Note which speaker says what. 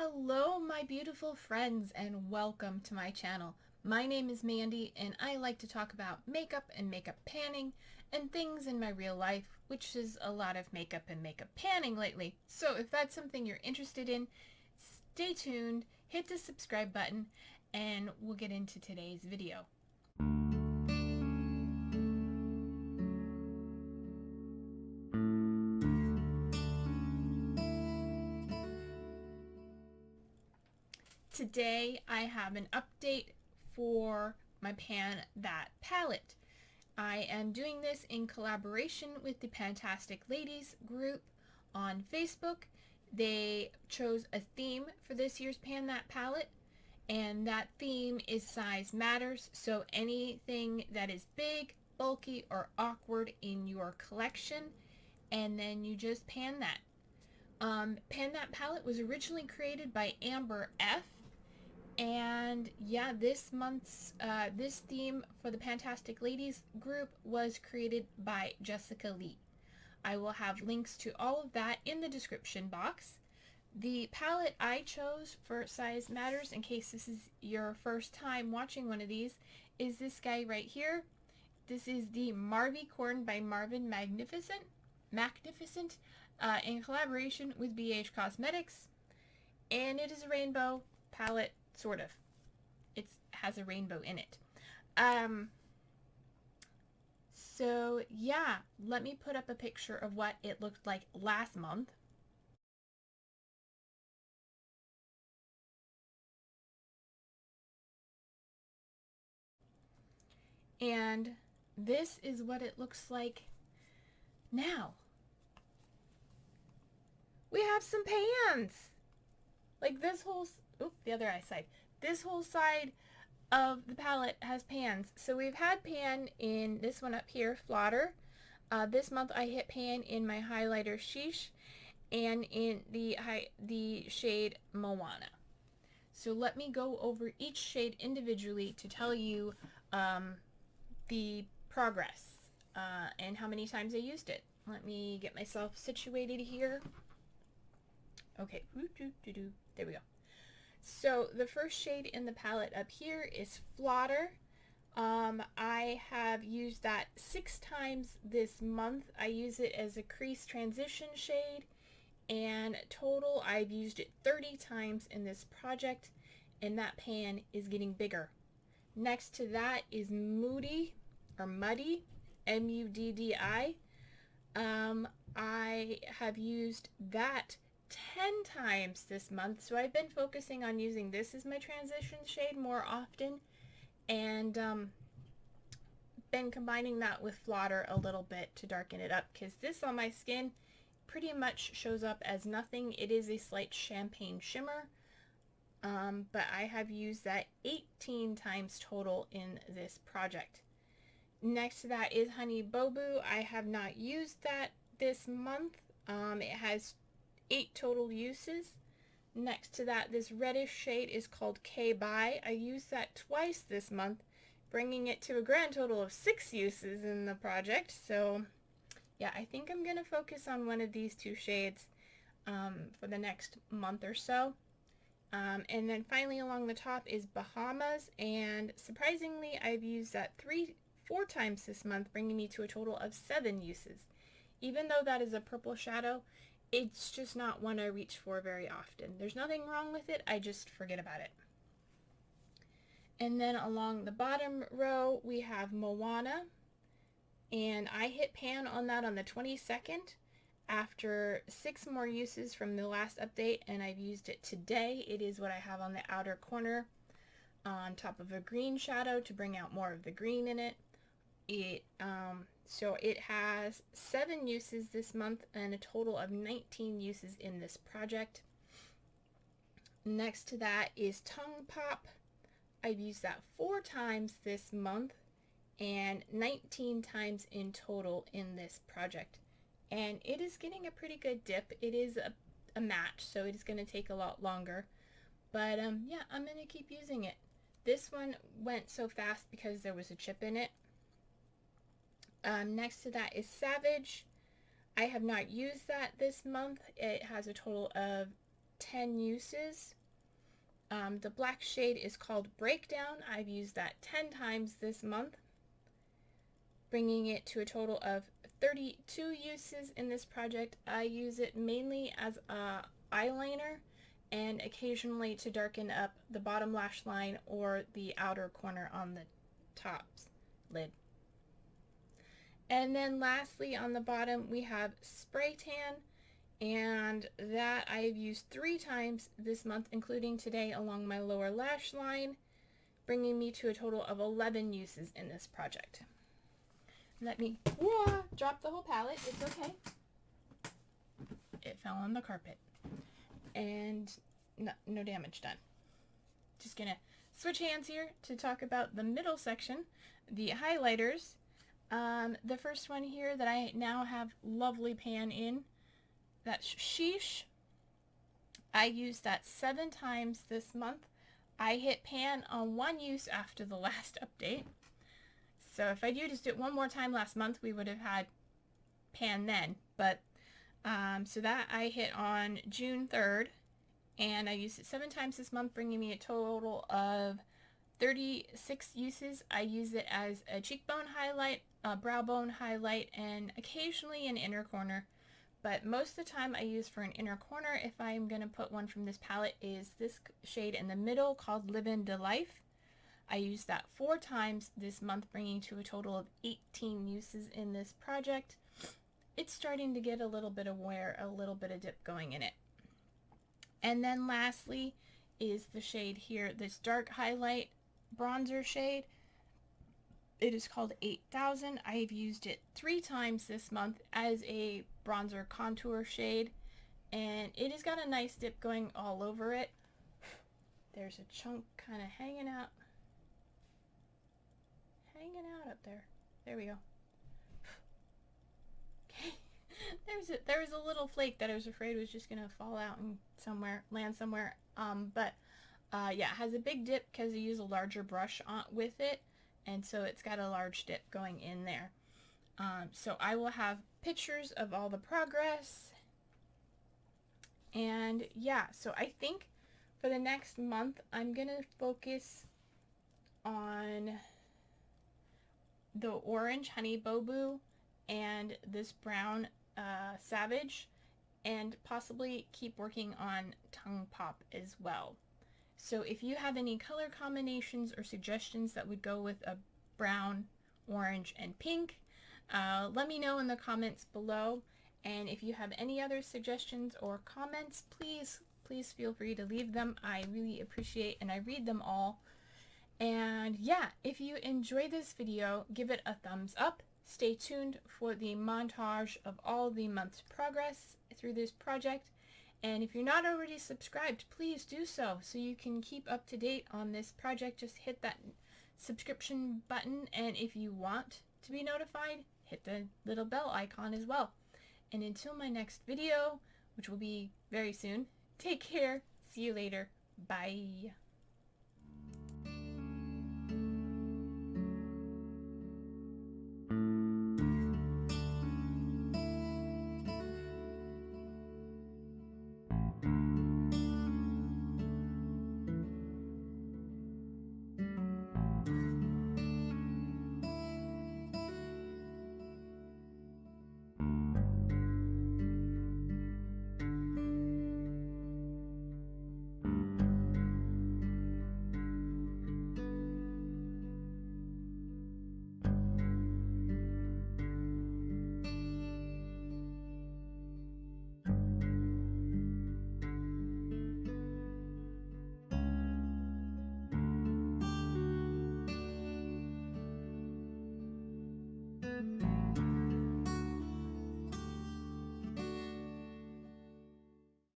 Speaker 1: Hello my beautiful friends and welcome to my channel. My name is Mandy and I like to talk about makeup and makeup panning and things in my real life, which is a lot of makeup and makeup panning lately. So if that's something you're interested in, stay tuned, hit the subscribe button, and we'll get into today's video. Today I have an update for my Pan That palette. I am doing this in collaboration with the Fantastic Ladies group on Facebook. They chose a theme for this year's Pan That palette, and that theme is size matters. So anything that is big, bulky, or awkward in your collection, and then you just pan that. Pan That palette was originally created by Amber F. And yeah, this month's this theme for the Fantastic Ladies group was created by Jessica Lee. I will have links to all of that in the description box. The palette I chose for Size Matters, in case this is your first time watching one of these, is this guy right here. This is the Marvycorn by Marvyn Macnificent in collaboration with BH Cosmetics. And it is a rainbow palette. Sort of. It has a rainbow in it. So yeah, let me put up a picture of what it looked like last month. And this is what it looks like now. We have some pans! Like this whole, the other eye side. This whole side of the palette has pans. So we've had pan in this one up here, Flotter. This month I hit pan in my highlighter Sheesh and in the shade Moana. So let me go over each shade individually to tell you the progress and how many times I used it. Let me get myself situated here. Okay, there we go. So the first shade in the palette up here is Flotter. I have used that 6 times this month. I use it as a crease transition shade, and total I've used it 30 times in this project, and that pan is getting bigger. Next to that is Muddy, M-U-D-D-I. I have used that 10 times this month, so I've been focusing on using this as my transition shade more often, and been combining that with Flotter a little bit to darken it up, because this on my skin pretty much shows up as nothing. It is a slight champagne shimmer, but I have used that 18 times total in this project. Next to that is Honey Bobu. I have not used that this month. It has 8 total uses. Next to that, this reddish shade is called K-Bye. I used that twice this month, bringing it to a grand total of 6 uses in the project. So yeah, I think I'm going to focus on one of these 2 shades for the next month or so. And then finally along the top is Bahamas, and surprisingly I've used that 4 times this month, bringing me to a total of 7 uses. Even though that is a purple shadow, it's just not one I reach for very often. There's nothing wrong with it, I just forget about it. And then along the bottom row we have Moana, and I hit pan on that on the 22nd after 6 more uses from the last update, and I've used it today. It is what I have on the outer corner on top of a green shadow to bring out more of the green in it. So it has 7 uses this month and a total of 19 uses in this project. Next to that is Tongue Pop. I've used that 4 times this month and 19 times in total in this project. And it is getting a pretty good dip. It is a match, so it is going to take a lot longer. But yeah, I'm going to keep using it. This one went so fast because there was a chip in it. Next to that is Savage. I have not used that this month. It has a total of 10 uses. The black shade is called Breakdown. I've used that 10 times this month, bringing it to a total of 32 uses in this project. I use it mainly as a eyeliner and occasionally to darken up the bottom lash line or the outer corner on the top's lid. And then lastly on the bottom we have Spray Tan, and that I've used 3 times this month, including today along my lower lash line, bringing me to a total of 11 uses in this project. Let me drop the whole palette. It's okay. It fell on the carpet. And no damage done. Just gonna switch hands here to talk about the middle section, the highlighters. The first one here that I now have lovely pan in, that's Sheesh. I used that 7 times this month. I hit pan on 1 use after the last update. So if I used it one more time last month, we would have had pan then. But so that I hit on June 3rd, and I used it 7 times this month, bringing me a total of 36 uses. I use it as a cheekbone highlight, a brow bone highlight, and occasionally an inner corner. But most of the time I use for an inner corner, if I'm going to put one from this palette, is this shade in the middle called Livin' de Life. I used that 4 times this month, bringing to a total of 18 uses in this project. It's starting to get a little bit of wear, a little bit of dip going in it. And then lastly is the shade here, this dark highlight bronzer shade. It is called 8000. I've used it 3 times this month as a bronzer contour shade, and it has got a nice dip going all over it. There's a chunk kind of hanging out up there. There we go. Okay. There was a little flake that I was afraid was just gonna fall out and land somewhere. Yeah, it has a big dip because I use a larger brush with it, and so it's got a large dip going in there. So I will have pictures of all the progress. And yeah, so I think for the next month I'm gonna focus on the orange Honey Bobu and this brown Savage, and possibly keep working on Tongue Pop as well. So if you have any color combinations or suggestions that would go with a brown, orange, and pink, let me know in the comments below. And if you have any other suggestions or comments, please feel free to leave them. I really appreciate and I read them all. And yeah, if you enjoy this video, give it a thumbs up. Stay tuned for the montage of all the month's progress through this project. And if you're not already subscribed, please do so you can keep up to date on this project. Just hit that subscription button, and if you want to be notified, hit the little bell icon as well. And until my next video, which will be very soon, take care. See you later. Bye.